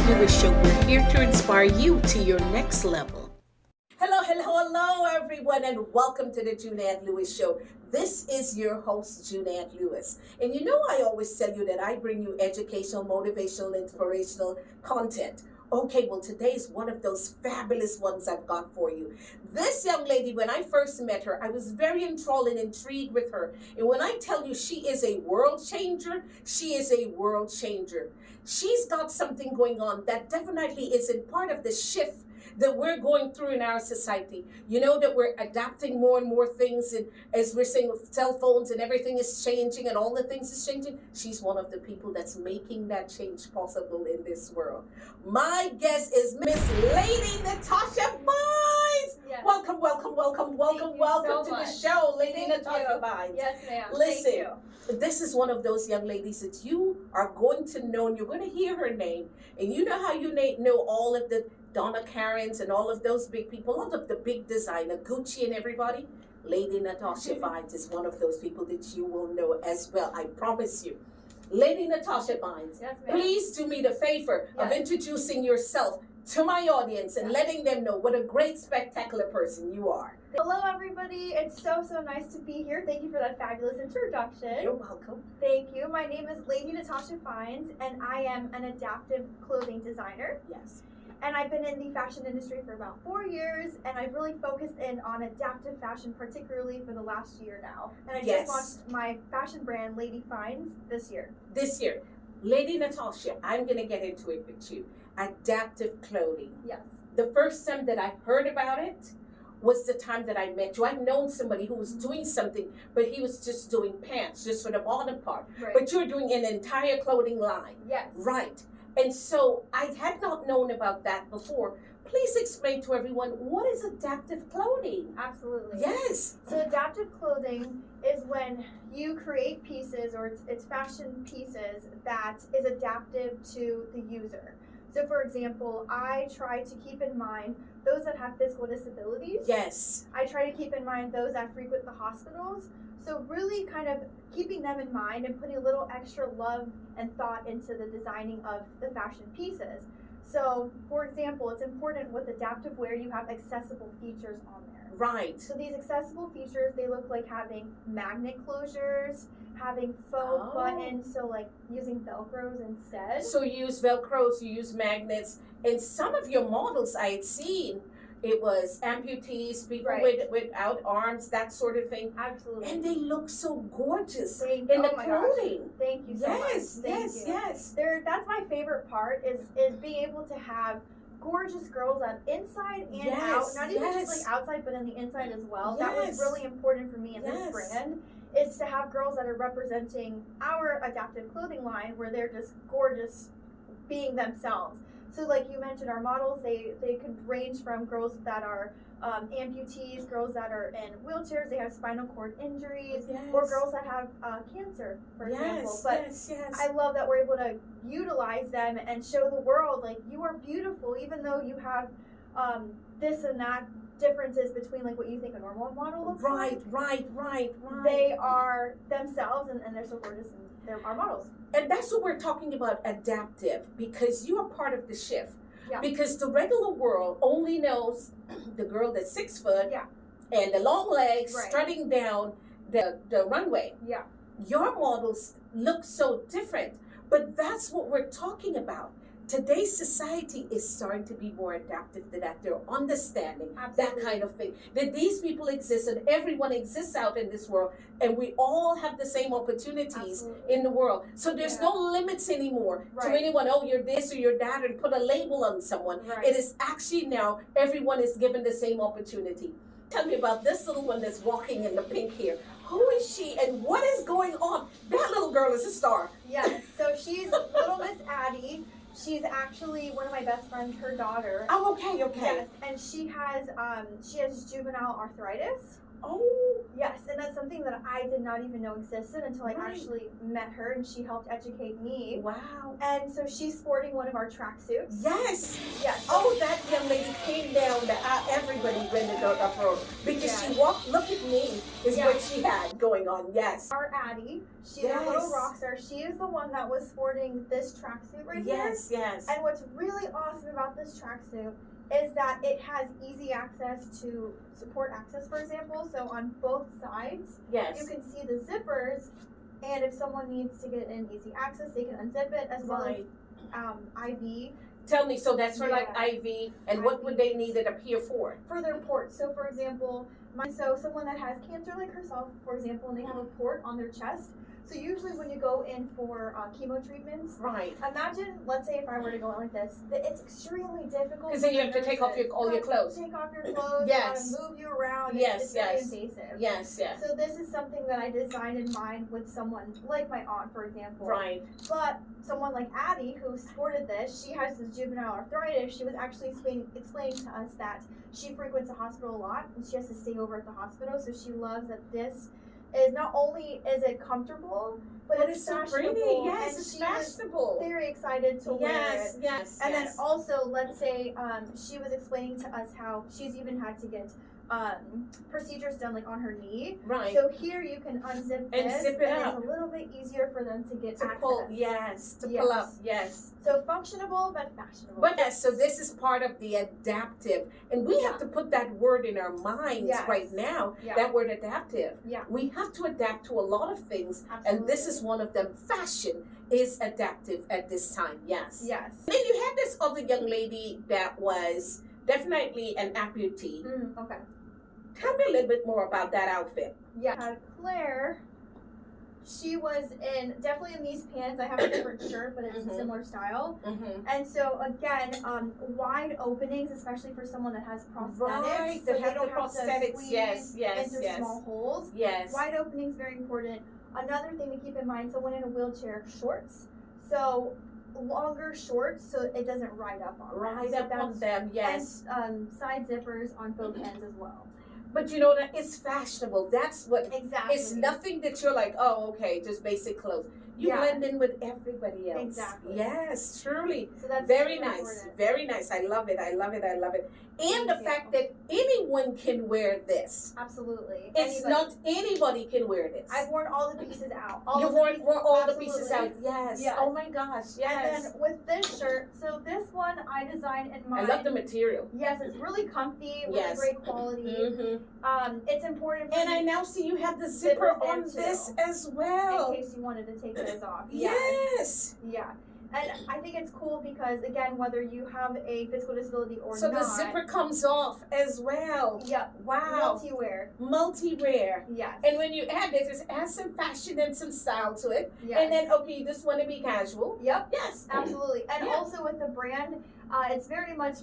Juneann Lewis Show. We're here to inspire you to your next level. Hello, everyone, and welcome to the Juneann Lewis Show. This is your host, Juneann Lewis. And you know, I always tell you that I bring you educational, motivational, inspirational content. Okay, well, today's one of those fabulous ones I've got for you. This young lady, when I first met her, I was very enthralled and intrigued with her. And when I tell you she is a world changer, she is a world changer. She's got something going on that definitely isn't part of the shift that we're going through in our society. You know that we're adapting more and more things, and as we're saying with cell phones and everything is changing and all the things is changing. She's one of the people that's making that change possible in this world. My guest is Miss Lady Natasha Fines. Yes. Welcome so to much. the show, Lady Thank Natasha you. Fines. Yes, ma'am. Listen, Thank you. this is one of those young ladies that you are going to know, and you're going to hear her name, and you know how you know all of the Donna Karens and all of those big people, all of the big designer, Gucci and everybody. Lady Natasha Fines is one of those people that you will know as well, I promise you. Lady Natasha Fines, Yes, ma'am. please do me the favor of Yes. introducing yourself to my audience and letting them know what a great, spectacular person you are. Hello, everybody. It's so nice to be here. Thank you for that fabulous introduction. You're welcome. Thank you. My name is Lady Natasha Fines, and I am an adaptive clothing designer. Yes. And I've been in the fashion industry for about 4 years, and I've really focused in on adaptive fashion, particularly for the last year now. And I Yes. just launched my fashion brand, Lady Fines, this year. This year, Lady Natasha, I'm going to get into it with you. Adaptive clothing. Yes. The first time that I heard about it was the time that I met you. I've known somebody who was doing something, but he was just doing pants, just for the bottom part. Right. But you're doing an entire clothing line. Yes. Right. And so I had not known about that before. Please explain to everyone, what is adaptive clothing? Absolutely. Yes. So adaptive clothing is when you create pieces, or it's fashion pieces that is adaptive to the user. So for example, I try to keep in mind those that have physical disabilities. Yes. I try to keep in mind those that frequent the hospitals. So really kind of keeping them in mind and putting a little extra love and thought into the designing of the fashion pieces. So for example, it's important with adaptive wear you have accessible features on there. Right. So these accessible features, they look like having magnet closures, having faux buttons, so like using Velcros instead. So you use Velcros, you use magnets, and some of your models I had seen, it was amputees, people without arms, that sort of thing. Absolutely. And they look so gorgeous Thank in the oh my clothing. Gosh. Thank you so much. Yes. That's my favorite part is being able to have gorgeous girls on inside and out, not even just like outside, but on the inside as well. That was really important for me in this brand, is to have girls that are representing our adaptive clothing line where they're just gorgeous being themselves. So like you mentioned, our models, they could range from girls that are amputees, girls that are in wheelchairs, they have spinal cord injuries, or girls that have cancer, for example. But I love that we're able to utilize them and show the world, like, you are beautiful, even though you have this and that differences between like what you think a normal model looks like. Right. They are themselves, and they're so gorgeous, and they're our models. And that's what we're talking about, adaptive, because you are part of the shift. Yeah. Because the regular world only knows the girl that's 6 foot and the long legs strutting down the runway. Yeah. Your models look so different, but that's what we're talking about. Today's society is starting to be more adaptive to that. They're understanding that kind of thing. That these people exist and everyone exists out in this world, and we all have the same opportunities in the world. So there's no limits anymore to anyone, oh, you're this or you're that, and put a label on someone. It is actually now everyone is given the same opportunity. Tell me about this little one that's walking in the pink here. Who is she and what is going on? That little girl is a star. Yes, so she's little Miss Addie. She's actually one of my best friends, her daughter. Oh, okay. Yes, and she has juvenile arthritis. Oh, Yes, and that's something that I did not even know existed until I Right. actually met her and she helped educate me. wow. And so she's sporting one of our tracksuits. Yes. Yes. Oh, that young lady came down the everybody went to go up road because she Yes. walked. Look at me, is Yeah. what she had going on. Yes. Our Addie, she's Yes. a little rock star. She is the one that was sporting this tracksuit right here. Yes. Yes. And what's really awesome about this tracksuit is that it has easy access to support access, for example. So on both sides, Yes. you can see the zippers, and if someone needs to get in easy access, they can unzip it as well Right. as IV Tell me. So that's for like Yeah. IV, and what would they need it up here for? for their ports. So for example, so someone that has cancer like herself, for example, and they have a port on their chest. So usually when you go in for chemo treatments, Right. imagine, let's say if I were to go in like this, it's extremely difficult. Because then you for have to the take off nurses. all your clothes. Take off your clothes. Yes. Gotta move you around. Yes, It's yes. very invasive. Yes. Yes. So this is something that I designed in mind with someone like my aunt, for example. Right. But someone like Addie, who sported this, she has this juvenile arthritis. She was actually explaining to us that she frequents the hospital a lot and she has to stay over at the hospital. So she loves that this is not only is it comfortable, but it's so fashionable. pretty. Yes, and it's she fashionable. was very excited to wear Yes. it. Yes. And yes. then also, let's say she was explaining to us how she's even had to get procedures done like on her knee. Right. So here you can unzip And this, zip it and up. it's a little bit easier for them to get to access. pull. Yes. To Yes. pull up. Yes. So functionable but fashionable. But yes, so this is part of the adaptive, and we have to put that word in our minds Yes. right now. Yeah. That word adaptive. Yeah. We have to adapt to a lot of things, Absolutely. and this is one of them. Fashion is adaptive at this time. Yes. Yes. Then you had this other young lady that was definitely an amputee. Okay. Tell me a little bit more about that outfit. Yeah. Claire, she was definitely in these pants. I have a different shirt, but it's a Mhm. similar style. Mm-hmm. And so again, wide openings, especially for someone that has prosthetics. Right, So they they have don't the have to prosthetics. squeeze Yes, yes, into yes. small holes. Yes. Wide openings very important. Another thing to keep in mind, someone in a wheelchair, shorts. So longer shorts so it doesn't ride up on them. Right So up on them. Yes. And side zippers on both ends as well. But you know that it's fashionable. That's what. Exactly. It's nothing that you're like, oh, okay, just basic clothes. You Yeah. blend in with everybody else. Exactly. Yes, truly. So that's Very super nice. important. Very nice. I love it. I love it. I love it. And the Thank you. fact that anyone can wear this. Absolutely. It's Anybody. not anybody can wear this. I've worn all the pieces out. You of wore all the absolutely. pieces out. Yes. Yes. Oh my gosh. Yes. And then with this shirt, so this one I designed in I mind. love the material. Yes, it's really comfy, really Yes. great quality. Mm-hmm. It's important for And I you now see you have the zipper Zippers there on too. this as well. in case you wanted to take those off. Yes. Yeah. And I think it's cool because again, whether you have a physical disability or So not. the zipper comes off as well. Yep. Wow. Multi-wear. Multi-wear. Yes. And when you add this, it adds some fashion and some style to it. yes. And then, okay, you just want to be casual. Yep. Yes. Absolutely. And Yeah. also with the brand, it's very much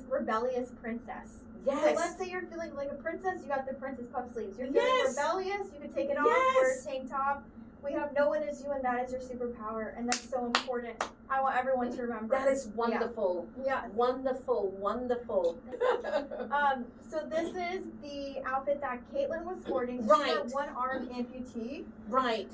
rebellious princess. Yes. So let's say you're feeling like a princess, you got the princess puff sleeves. You're feeling Yes. rebellious, you can take it off, wear a tank top. We have no one is you and that is your superpower, and that's so important. I want everyone to remember. That is wonderful. Yeah. Wonderful, wonderful. So this is the outfit that Caitlin was sporting. She's Right. a one-arm amputee. Right.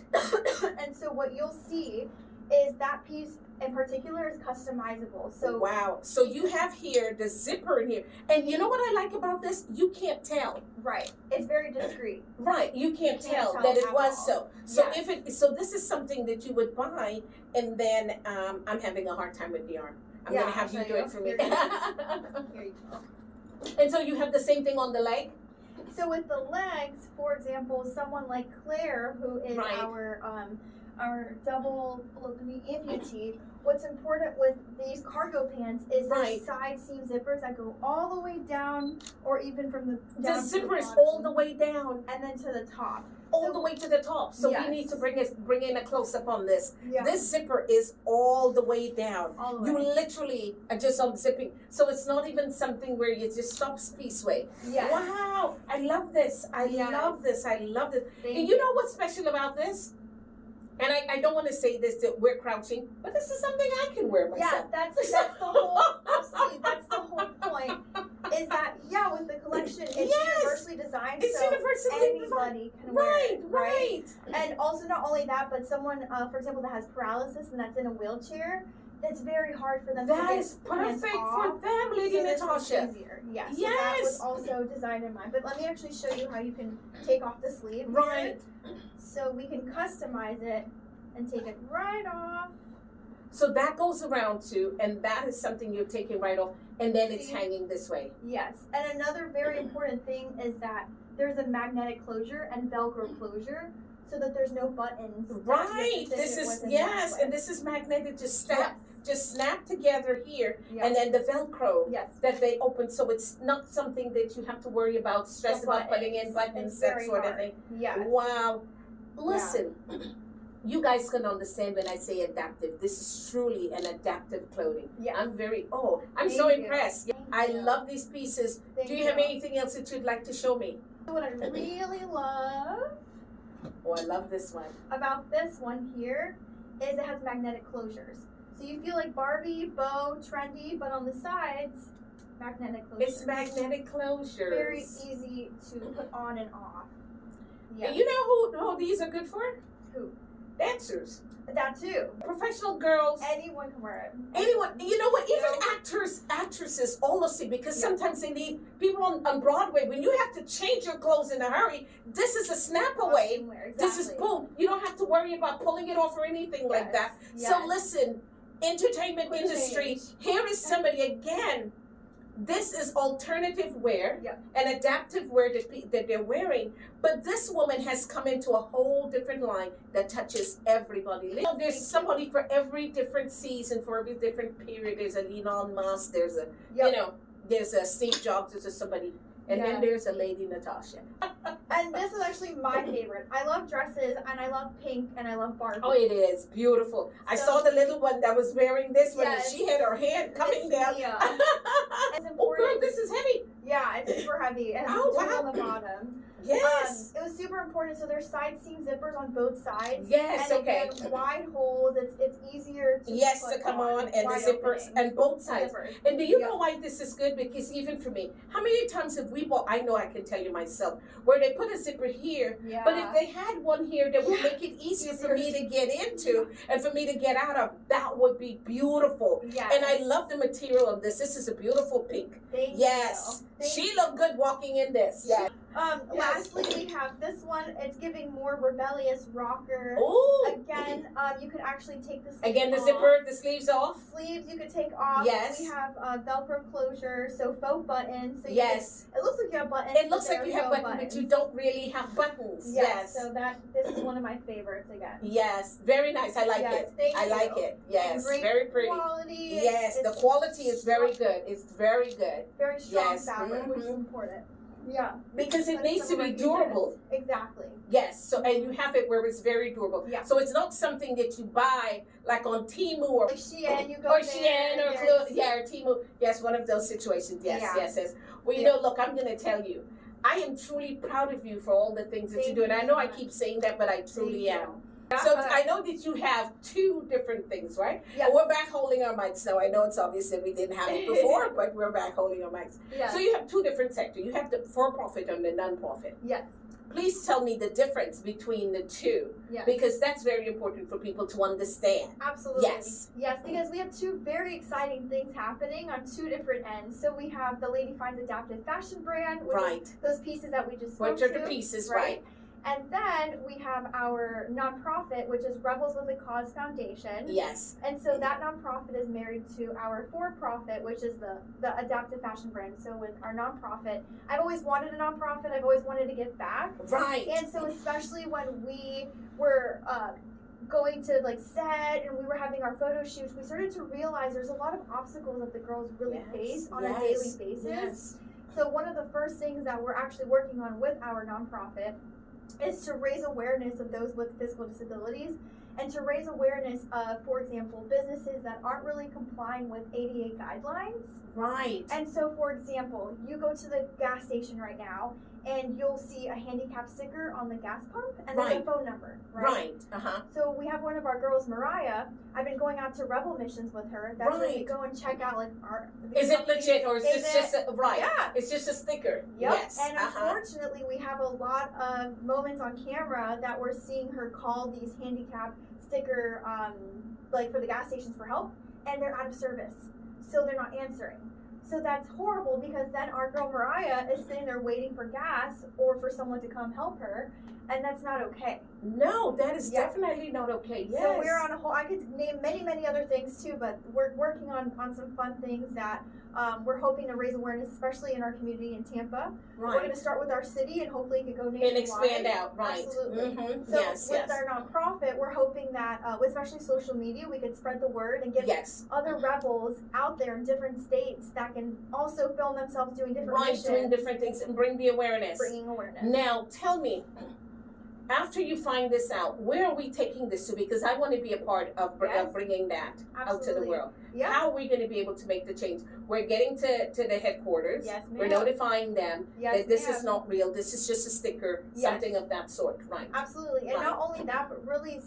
And so what you'll see is that piece in particular is customizable. So Wow. So you have here the zipper in here. And you know what I like about this? You can't tell. right, it's very discreet. Right, you can't Can't tell tell that it at was all. so. So Yes. if it, so this is something that you would buy, and then I'm having a hard time with the arm. I'm Yeah, gonna have I'll you show do you. it for me. Here Here you go. And so you have the same thing on the leg. So with the legs, for example, someone like Claire, who is Right. our double below the knee amputee, what's important with these cargo pants is Right. the side seam zippers that go all the way down, or even from the The down to zipper is bottom, all the way down, and then to the top. all So- the way to the top. So we Yes. need to bring in a close up on this. Yeah, This zipper is all the way down. all the You way. literally are just unzipping. So it's not even something where you just stop piece way. Yes. Wow, I love this. I Yes. love this. I love this. Thank And you know what's special about this? And I don't want to say this that we're crouching, but this is something I can wear Yeah, myself. that's the whole absolutely that's the whole point. Is that with the collection it's Yes. universally designed. It's so universally also not only that, but someone, for example, that has paralysis and that's in a wheelchair, it's very hard for them to get That is perfect for them, Lady Natasha. Yes. Yes. So that was also designed in mind. But let me actually show you how you can take off the sleeve. Right. Here. So we can customize it and take it right off. So that goes around too, and that is something you're taking right off, and then it's See? hanging this way. Yes. And another very important thing is that there's a magnetic closure and Velcro closure, so that there's no buttons. Right. This is, yes, and this is magnetic. Just snap together here, and then the Velcro that they open, so it's not something that you have to worry about, stress about putting in buttons, that sort of thing. Yes. Wow. Listen, you guys can understand when I say adaptive. This is truly an adaptive clothing. Yes. I'm so impressed. I love these pieces. Do you have anything else that you'd like to show me? What I really love I love this one. about this one here is it has magnetic closures. So you feel like Barbie, bow, trendy, but on the sides, magnetic closures. It's magnetic closures. Very easy to put on and off. Yeah. And you know who these are good for? Who? Dancers. That too. Professional girls. Anyone can wear it. Anyone. You know what? Even actresses also, because sometimes they need people on Broadway. When you have to change your clothes in a hurry, this is a snap away. Exactly. This is boom. You don't have to worry about pulling it off or anything like that. Yes. So listen, entertainment industry, here is somebody again. This is alternative wear, and adaptive wear that they're wearing. But this woman has come into a whole different line that touches everybody. There's somebody for every different season, for every different period. There's a Elon Musk, there's a, there's a Steve Jobs, there's a somebody. And then there's a Lady Natasha. And this is actually my favorite. I love dresses, and I love pink, and I love Barbie. Oh, it is beautiful. I saw the little one that was wearing this one, and she had her hand coming down. Oh, girl, this is heavy. Yeah, it's super heavy. It has on the bottom. Yes. It was super important. So there's side seam zippers on both sides. Yes, and again, wide holes. It's easier to come on, and the zippers and both sides. And do you know why this is good? Because even for me, how many times have we bought? I know I can tell you myself, where they put a zipper here, but if they had one here that would make it easier for me to get into and for me to get out of, that would be beautiful. And I love the material of this. This is a beautiful pink. Thank you. She looked good walking in this. Lastly, we have this one. It's giving more rebellious rocker. Ooh. Again, you could actually take the sleeves off. Zipper, the sleeves off. Sleeves you could take off. Yes. We have Velcro closure, so faux buttons. So it looks like you have buttons. It looks like you have buttons, but you don't really have buttons. Yes. So this is one of my favorites again. Yes. Very nice. I like it. I like it. Yes. Great very pretty. Quality. Yes. The quality is very good. It's very good. Very strong fabric, which is important. Yeah. Because it needs to be durable. Exactly. Yes. So, and you have it where it's very durable. Yeah. So it's not something that you buy like on Temu or Shein, you go or Shein or Temu. Yes, one of those situations. Yes. Well, you know, look, I'm going to tell you, I am truly proud of you for all the things that you do. And I know I keep saying that, but I truly am. So I know that you have two different things, right? Yes. We're back holding our mics now. I know it's obvious that we didn't have it before, but we're back holding our mics. Yes. So you have two different sectors. You have the for-profit and the non-profit. Yes. Please tell me the difference between the two, because that's very important for people to understand. Absolutely. Yes. Yes, because we have two very exciting things happening on two different ends. So we have the Lady Fines Adaptive Fashion brand, which is those pieces that we just spoke to. Which are the pieces, right? And then we have our nonprofit, which is Rebels with a Cause Foundation. Yes. And so that nonprofit is married to our for-profit, which is the adaptive fashion brand. So with our nonprofit, I've always wanted a nonprofit. I've always wanted to give back. Right. And so especially when we were going to set and we were having our photo shoots, we started to realize there's a lot of obstacles that the girls really face on a daily basis. Yes. So one of the first things that we're actually working on with our nonprofit is to raise awareness of those with physical disabilities and to raise awareness of, for example, businesses that aren't really complying with ADA guidelines. Right. And so, for example, you go to the gas station right now and you'll see a handicap sticker on the gas pump, and there's a phone number, right? So we have one of our girls, Mariah. I've been going out to rebel missions with her. That's where we go and check out like our. Is it legit or is this just right? Yeah, it's just a sticker. Yep. Yes. And unfortunately, we have a lot of moments on camera that we're seeing her call these handicap sticker, like for the gas stations for help, and they're out of service, so they're not answering. So that's horrible because then our girl Mariah is sitting there waiting for gas or for someone to come help her, and that's not okay. No, that is definitely not okay. Yes. So we're on a whole, I could name many other things too, but we're working on some fun things that we're hoping to raise awareness, especially in our community in Tampa. We're going to start with our city and hopefully it could go nationwide. And expand out, right. Absolutely. So with our nonprofit, we're hoping that, with especially social media, we could spread the word and get other rebels out there in different states that can also film themselves doing different missions. Doing different things and bring the awareness. Bringing awareness. Now, tell me, after you find this out, where are we taking this to? Because I want to be a part of bringing that out to the world. Yeah. How are we going to be able to make the change? We're getting to the headquarters. Yes, ma'am. We're notifying them that this is not real. This is just a sticker, something of that sort. Right. Absolutely. And not only that, but really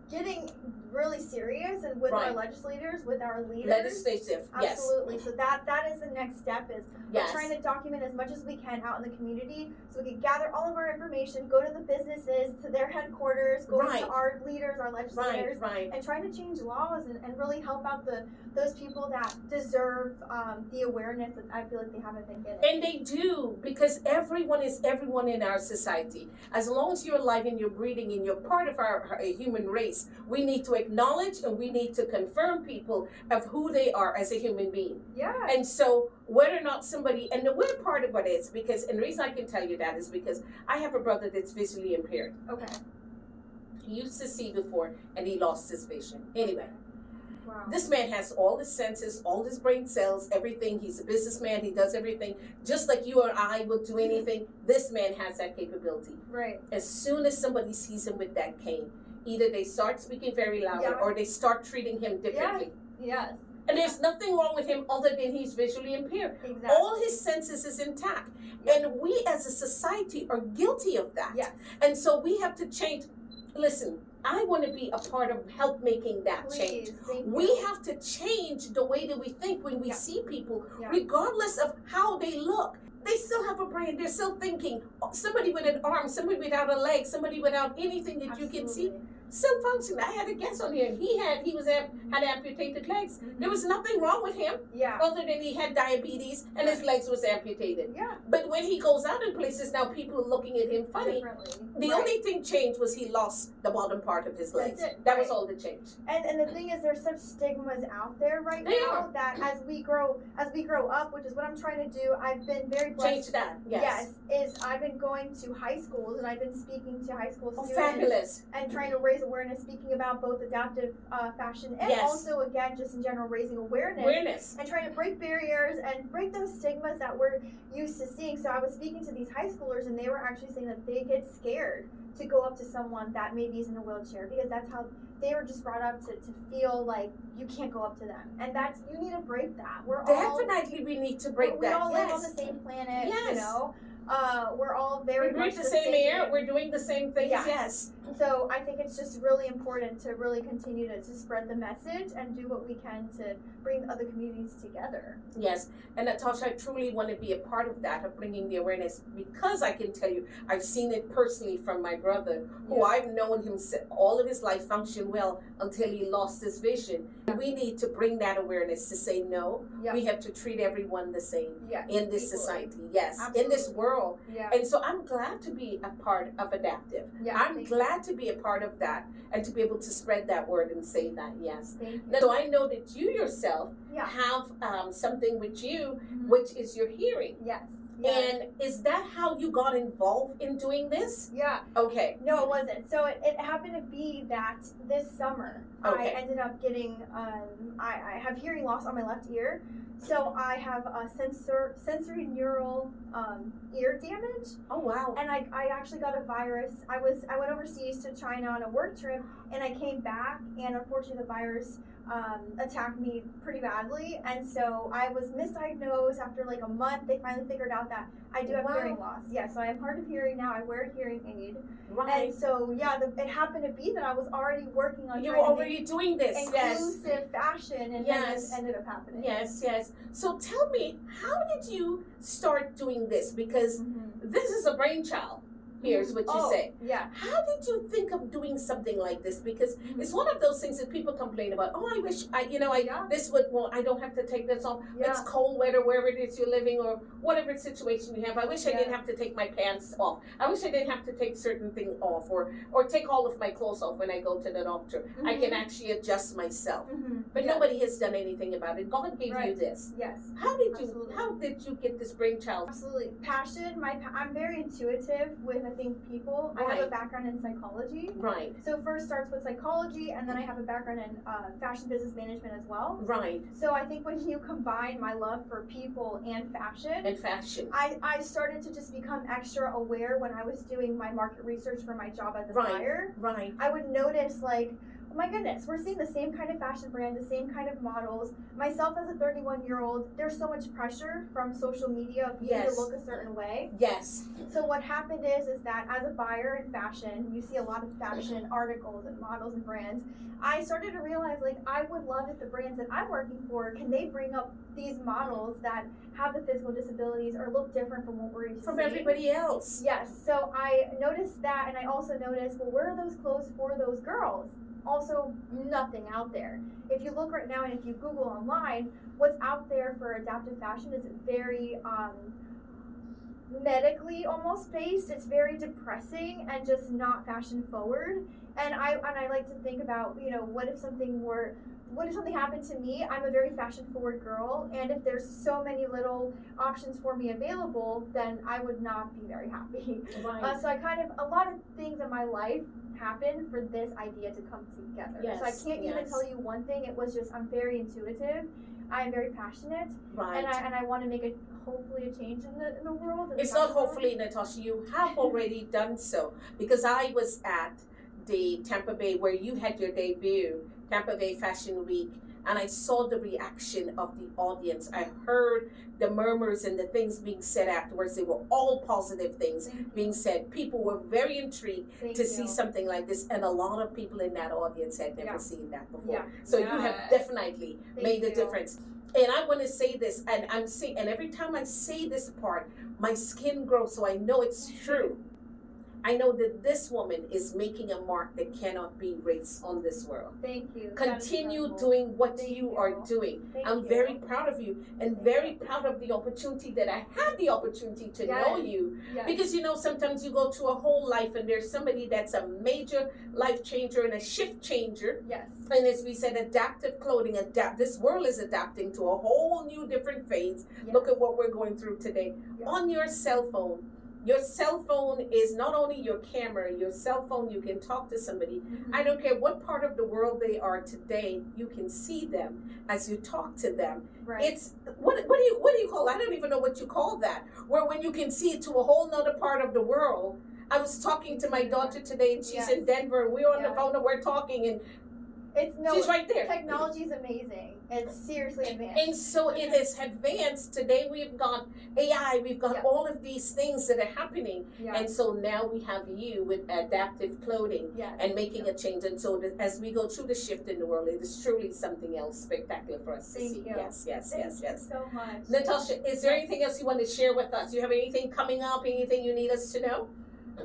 getting really serious and with our legislators, with our leaders. Legislative, yes. Absolutely. So that is the next step is we're trying to document as much as we can out in the community so we can gather all of our information, go to the businesses, to their headquarters, go to our leaders, our legislators, and trying to change laws and really help out those people that deserve the awareness that I feel like they haven't been getting. And they do, because everyone is everyone in our society. As long as you're alive and you're breathing and you're part of our human race, we need to acknowledge and we need to confirm people of who they are as a human being. Yeah. And so whether or not somebody, and the weird part about it is because, and the reason I can tell you that is because I have a brother that's visually impaired. Okay. He used to see before and he lost his vision. Anyway. Wow. This man has all his senses, all his brain cells, everything. He's a businessman. He does everything. Just like you or I would do anything, this man has that capability. Right. As soon as somebody sees him with that cane, either they start speaking very loudly or they start treating him differently. Yes. And there's nothing wrong with him other than he's visually impaired. Exactly. All his senses is intact. And we as a society are guilty of that. Yes. And so we have to change. Listen, I want to be a part of help making that change. We have to change the way that we think when we see people, regardless of how they look. They still have a brain. They're still thinking. Somebody with an arm, somebody without a leg, somebody without anything that you can see. Still functioning. I had a guest on here. He had amputated legs. There was nothing wrong with him, other than he had diabetes and his legs was amputated. Yeah. But when he goes out in places now, people are looking at him funny. The only thing changed was he lost the bottom part of his legs. That was all the change. And the thing is, there's such stigmas out there right now that as we grow up, which is what I'm trying to do, I've been very blessed. Change that. Yes. Is I've been going to high schools and I've been speaking to high school students. Fabulous. And trying to raise awareness, speaking about both adaptive fashion and also again just in general raising awareness and trying to break barriers and break those stigmas that we're used to seeing. So I was speaking to these high schoolers and they were actually saying that they get scared to go up to someone that maybe is in a wheelchair because that's how they were just brought up to feel like you can't go up to them, and that's you need to break that. We need to break that. We all live on the same planet, you know. We're all very we much breathe the same air. We're doing the same things. Yes. So I think it's just really important to really continue to spread the message and do what we can to bring other communities together. Yes. And Natasha, I truly want to be a part of that, of bringing the awareness, because I can tell you, I've seen it personally from my brother, who I've known him all of his life function well until he lost his vision. We need to bring that awareness to say, no, we have to treat everyone the same in this society. Yes. Absolutely. In this world. And so I'm glad to be a part of Adaptive. I'm glad to be a part of that and to be able to spread that word and say that. Yes. Now, so I know that you yourself have something with you, which is your hearing. Yes. And is that how you got involved in doing this? Yeah. Okay. No, it wasn't. So it happened to be that this summer I ended up getting, I have hearing loss on my left ear. So I have a sensory neural ear damage. Oh, wow. And I actually got a virus. I went overseas to China on a work trip, and I came back, and unfortunately the virus attacked me pretty badly, and so I was misdiagnosed. After like a month, they finally figured out that I do have hearing loss. Yeah, so I have hard of hearing now. I wear a hearing aid. Right. And so, yeah, it happened to be that I was already working on you were already doing this. inclusive fashion, and then it ended up happening. Yes. So tell me, how did you start doing this? Because this is a brainchild. Here's what you say. Yeah. How did you think of doing something like this? Because it's one of those things that people complain about. Oh, I wish this would. Well, I don't have to take this off. Yeah. It's cold weather wherever it is you're living, or whatever situation you have. I wish I didn't have to take my pants off. I wish I didn't have to take certain things off, or take all of my clothes off when I go to the doctor. I can actually adjust myself. But nobody has done anything about it. God gave you this. Yes. How did you get this brainchild? Absolutely. Passion. I'm very intuitive with, I think, people. I have a background in psychology. Right. So first starts with psychology, and then I have a background in fashion business management as well. Right. So I think when you combine my love for people and fashion, I started to just become extra aware when I was doing my market research for my job as a buyer. Right. I would notice, like, oh my goodness, we're seeing the same kind of fashion brands, the same kind of models. Myself as a 31-year-old, there's so much pressure from social media of you to look a certain way. Yes. So what happened is that as a buyer in fashion, you see a lot of fashion articles and models and brands. I started to realize, like, I would love if the brands that I'm working for, can they bring up these models that have the physical disabilities or look different from what we're used to From seeing. everybody else. Yes. So I noticed that, and I also noticed, well, where are those clothes for those girls? Also, nothing out there. If you look right now and if you Google online, what's out there for adaptive fashion is very medically almost based. It's very depressing and just not fashion forward. And I like to think about, what if something happened to me? I'm a very fashion forward girl, and if there's so many little options for me available, then I would not be very happy. Right. So a lot of things in my life happened for this idea to come together. Yes, so I can't even tell you one thing. It was just, I'm very intuitive, I'm very passionate, right. and I want to make hopefully a change in the world. It's not hopefully, Natasha, you have already done so, because I was at the Tampa Bay, where you had your debut, Tampa Bay Fashion Week, and I saw the reaction of the audience. I heard the murmurs and the things being said afterwards. They were all positive things being said. People were very intrigued to see something like this, and a lot of people in that audience had never seen that before. Yeah. So you have definitely made a difference. And I want to say this, and and every time I say this part, my skin grows, so I know it's true. I know that this woman is making a mark that cannot be erased on this world. Thank you. Continue doing what you are doing. I'm very proud of you, and very proud of the opportunity that I had the opportunity to know you. Because sometimes you go through a whole life and there's somebody that's a major life changer and a shift changer. Yes. And as we said, adaptive clothing, this world is adapting to a whole new different phase. Look at what we're going through today. On your cell phone. Your cell phone is not only your camera, your cell phone, you can talk to somebody. I don't care what part of the world they are today, you can see them as you talk to them. Right. It's, what do you call, I don't even know what you call that, where when you can see it to a whole nother part of the world. I was talking to my daughter today, and she's in Denver, and we're on the phone and we're talking, and she's right there. Technology is amazing. It's seriously advanced. And so it is advanced. Today we've got AI, we've got all of these things that are happening. And so now we have you with adaptive clothing and making a change. And so as we go through the shift in the world, it is truly something else spectacular for us to see. Thank you. Yes. Thank you so much. Natasha, is there anything else you want to share with us? Do you have anything coming up, anything you need us to know?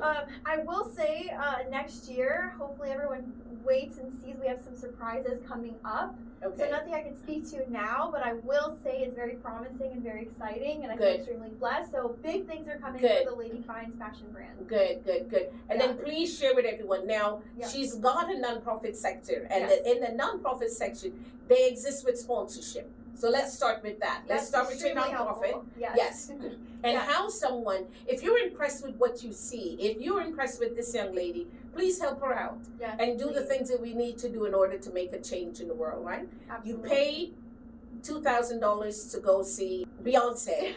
I will say next year, hopefully everyone waits and sees, we have some surprises coming up. Okay. So nothing I can speak to now, but I will say it's very promising and very exciting, and I feel extremely blessed. So big things are coming for the Lady Fines fashion brand. Good. And then please share with everyone. Now, she's got a nonprofit sector, and in the nonprofit section, they exist with sponsorship. So let's start with that. Let's start with your nonprofit. Yes. And how someone, if you're impressed with what you see, if you're impressed with this young lady, please help her out and do the things that we need to do in order to make a change in the world, right? Absolutely. You pay $2,000 to go see Beyonce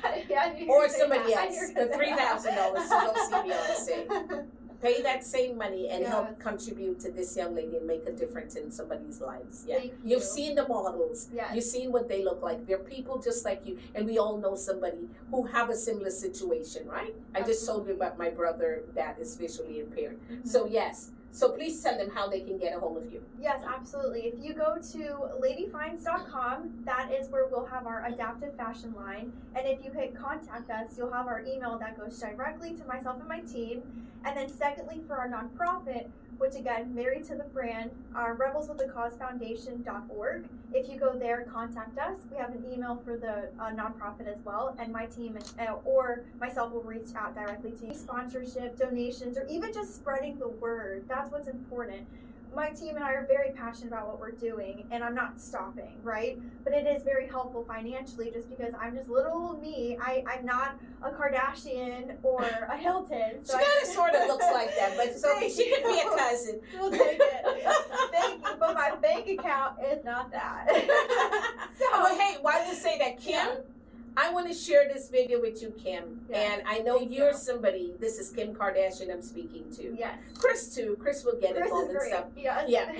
or or somebody else, $3,000 to go see Beyonce. Pay that same money and help Yes. contribute to this young lady and make a difference in somebody's lives. Yeah. Thank You've you. seen the models. Yes. You've seen what they look like. They're people just like you. And we all know somebody who have a similar situation, right? I just told you about my brother that is visually impaired. Mhm. So yes. So please tell them how they can get a hold of you. Yes, absolutely. If you go to redefines.com, that is where we'll have our adaptive fashion line. And if you hit contact us, you'll have our email that goes directly to myself and my team. And then secondly, for our nonprofit, which again, married to the brand, our rebelswiththecausefoundation.org. If you go there, contact us. We have an email for the nonprofit as well, and my team or myself will reach out directly to you. Sponsorship, donations, or even just spreading the word. That's what's important. My team and I are very passionate about what we're doing, and I'm not stopping, right? But it is very helpful financially just because I'm just little old me. I'm not a Kardashian or a Hilton. So she kind of sort of looks like that, but it's okay. She could be a cousin. We'll take it. Thank you, but my bank account is not that. Well, hey, why just say that, Kim? Yeah. I want to share this video with you, Kim. Yes, and I know thank you're you. somebody, this is Kim Kardashian I'm speaking to. Yes. Chris too. Chris will get Chris involved is and great. stuff. Yes. Yeah.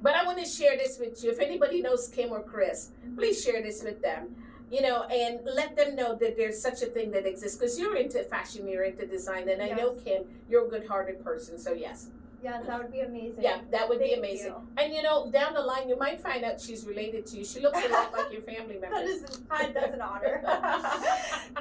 But I want to share this with you. If anybody knows Kim or Chris, please share this with them. You know, and let them know that there's such a thing that exists. Because you're into fashion, you're into design, and I know, Yes. Kim, you're a good-hearted person, so yes. Yeah, that would be amazing. Yeah, that would be Thank amazing. you. And you know, down the line, you might find out she's related to you. She looks a lot like your family member. That's an honor.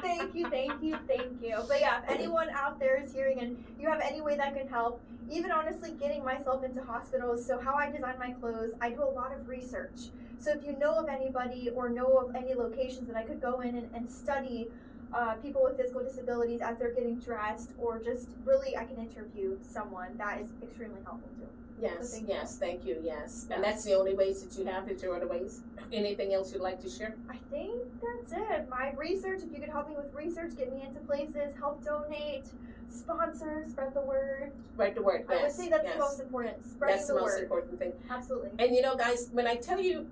Thank you. But yeah, if anyone out there is hearing and you have any way that can help, even honestly getting myself into hospitals, so how I design my clothes, I do a lot of research. So if you know of anybody or know of any locations that I could go in and study people with physical disabilities as they're getting dressed, or just really I can interview someone, that is extremely helpful too. Yes, So thank you, yes. And Yeah. that's the only ways that you have. Is there other ways? Anything else you'd like to share? I think that's it. My research, if you could help me with research, get me into places, help donate, sponsor, spread the word. Spread the word, yes. I would say that's yes. the most important. Spreading That's the the most word. important thing. Absolutely. And you know, guys, when I tell you,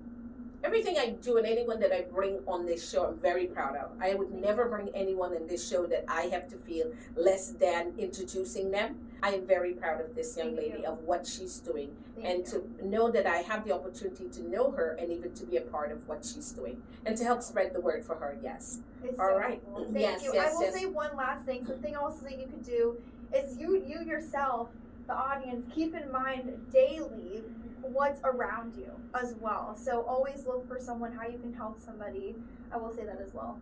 everything I do and anyone that I bring on this show, I'm very proud of. I would never bring anyone in this show that I have to feel less than introducing them. I am very proud of this young Thank lady, you. of what she's doing, Thank and you. to know that I have the opportunity to know her and even to be a part of what she's doing and to help spread the word for her. Yes. It's All so right. helpful. Thank Yes, you. yes, I will yes. say one last thing. Something also that you could do is you yourself, the audience, keep in mind daily what's around you as well. So always look for someone, how you can help somebody. I will say that as well.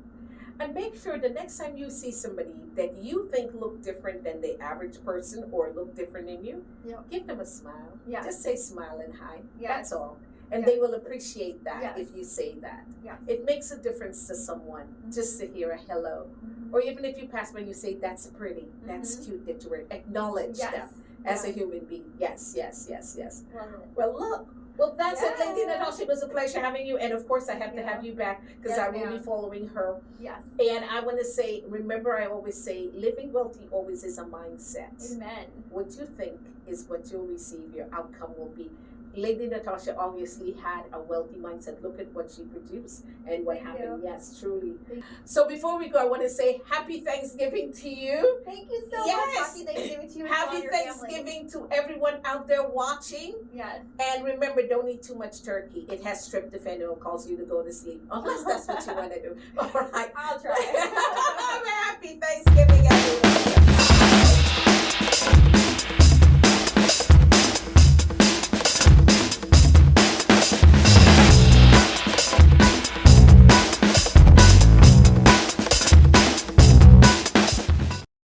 And make sure the next time you see somebody that you think look different than the average person or look different than you, Yep. give them a smile. Yes. Just say smile and hi. Yes. That's all. And Yes. they will appreciate that Yes. if you say that. Yes. It makes a difference to someone just to hear a hello. Or even if you pass by and you say, that's pretty, that's cute that you were, acknowledge them Yes. as a human being. Yes. Love it. Well, look. Well, that's it, Lady Yeah. Natasha. It was a pleasure having you. And of course, I have to Yeah. have you back because Yes, I will ma'am. be following her. Yes. And I want to say, remember, I always say, living wealthy always is a mindset. Amen. What you think is what you'll receive, your outcome will be. Lady Natasha obviously had a wealthy mindset. Look at what she produced and what Thank happened. you. Yes, truly. Thank you. So before we go, I want to say happy Thanksgiving to you. Thank you so Yes. much. Happy Thanksgiving to you and to all Happy your Thanksgiving to everyone out there watching. family. Yes. And remember, don't eat too much turkey. It has tryptophan and will cause you to go to sleep. Unless that's what you want to do. All right. I'll try.